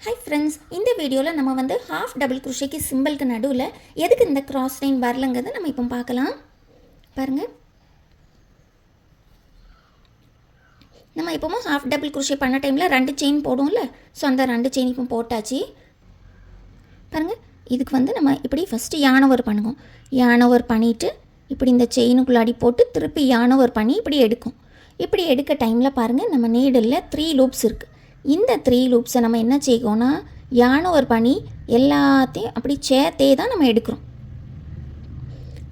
Hi friends, இந்த வீடியோவில் நம்ம வந்து ஹாஃப் டபுள் குரோஷேக்கு சிம்பிளுக்கு நடுவில் எதுக்கு இந்த கிராஸ் லைன் வரலங்கிறத நம்ம இப்போ பார்க்கலாம். பாருங்கள், நம்ம இப்போவும் ஹாஃப் டபுள் குரோஷே பண்ண டைமில் 2 செயின் போடுவோம்ல. ஸோ அந்த 2 செயின் இப்போ போட்டாச்சு. பாருங்கள், இதுக்கு வந்து நம்ம இப்படி ஃபஸ்ட்டு யானவர் பண்ணுவோம். யானவர் பண்ணிவிட்டு இப்படி இந்த செயினுக்குள்ளாடி போட்டு திருப்பி யானவர் பண்ணி இப்படி எடுக்கும். இப்படி எடுக்க டைமில் பாருங்கள், நம்ம நீடில் 3 லூப்ஸ் இருக்குது. இந்த 3 லூப்ஸை நம்ம என்ன செய்வோம்னா யானவர் பண்ணி எல்லாத்தையும் அப்படி சேர்த்தே தான் நம்ம எடுக்கிறோம்.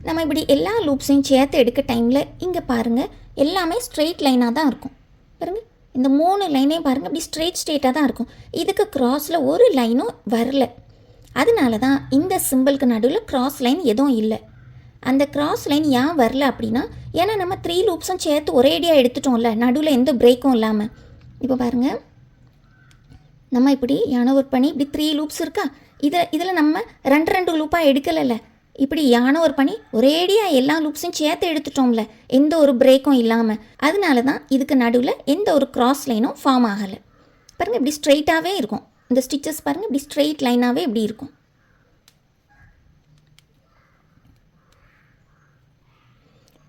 நம்ம இப்படி எல்லா லூப்ஸையும் சேர்த்து எடுக்க டைமில் இங்கே பாருங்கள், எல்லாமே ஸ்ட்ரெயிட் லைனாக தான் இருக்கும். பாருங்கள், இந்த 3 லைனையும் பாருங்கள், அப்படி ஸ்ட்ரெயிட்டாக தான் இருக்கும். இதுக்கு கிராஸில் ஒரு லைனும் வரல. அதனால தான் இந்த சிம்பிளுக்கு நடுவில் கிராஸ் லைன் எதுவும் இல்லை. அந்த கிராஸ் லைன் ஏன் வரல அப்படின்னா, ஏன்னா நம்ம 3 லூப்ஸும் சேர்த்து ஒரேடியாக எடுத்துட்டோம்ல, நடுவில் எந்த பிரேக்கும் இல்லாமல். இப்போ பாருங்கள், நம்ம இப்படி யானவர் பண்ணி இப்படி 3 லூப்ஸ் இருக்கா, இதில் நம்ம 2 லூப்பாக எடுக்கலைல்ல. இப்படி யானவர் பண்ணி ஒரேடியாக எல்லா லூப்ஸையும் சேர்த்து எடுத்துட்டோம்ல, எந்த ஒரு பிரேக்கும் இல்லாமல். அதனால தான் இதுக்கு நடுவில் எந்த ஒரு கிராஸ் லைனும் ஃபார்ம் ஆகலை. பாருங்கள், இப்படி ஸ்ட்ரெயிட்டாகவே இருக்கும். இந்த ஸ்டிச்சஸ் பாருங்கள், இப்படி ஸ்ட்ரெயிட் லைனாகவே இப்படி இருக்கும்.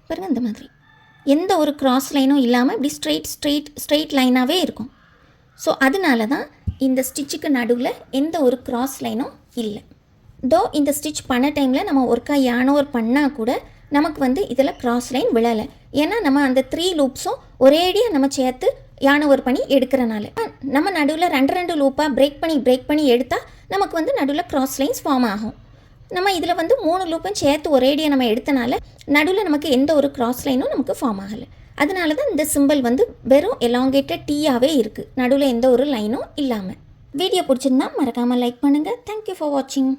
பாருங்கள், இந்த மாதிரி எந்த ஒரு கிராஸ் லைனும் இல்லாமல் இப்படி ஸ்ட்ரெயிட் லைனாகவே இருக்கும். ஸோ அதனால தான் இந்த ஸ்டிச்சுக்கு நடுவில் எந்த ஒரு கிராஸ் லைனும் இல்லை. தோ இந்த ஸ்டிச் பண்ண டைமில் நம்ம ஒர்க்காக யானோவர் பண்ணால் கூட நமக்கு வந்து இதில் கிராஸ் லைன் விழலை. ஏன்னா நம்ம அந்த 3 லூப்ஸும் ஒரேடியாக நம்ம சேர்த்து யானோவர் பண்ணி எடுக்கிறனால நம்ம நடுவில் 2 லூப்பாக பிரேக் பண்ணி எடுத்தால் நமக்கு வந்து நடுவில் கிராஸ் லைன்ஸ் ஃபார்ம் ஆகும். நம்ம இதில் வந்து 3 லூப்பும் சேர்த்து ஒரேடியாக நம்ம எடுத்தனால நடுவில் நமக்கு எந்த ஒரு கிராஸ் லைனும் நமக்கு ஃபார்ம் ஆகலை. அதனால தான் இந்த சிம்பிள் வந்து வெறும் எலாங்கேட்டட் டீயாகவே இருக்குது, நடுவில் எந்த ஒரு லைனும் இல்லாமல். வீடியோ பிடிச்சிருந்தா மறக்காமல் லைக் பண்ணுங்கள். தேங்க்யூ ஃபார் வாட்சிங்.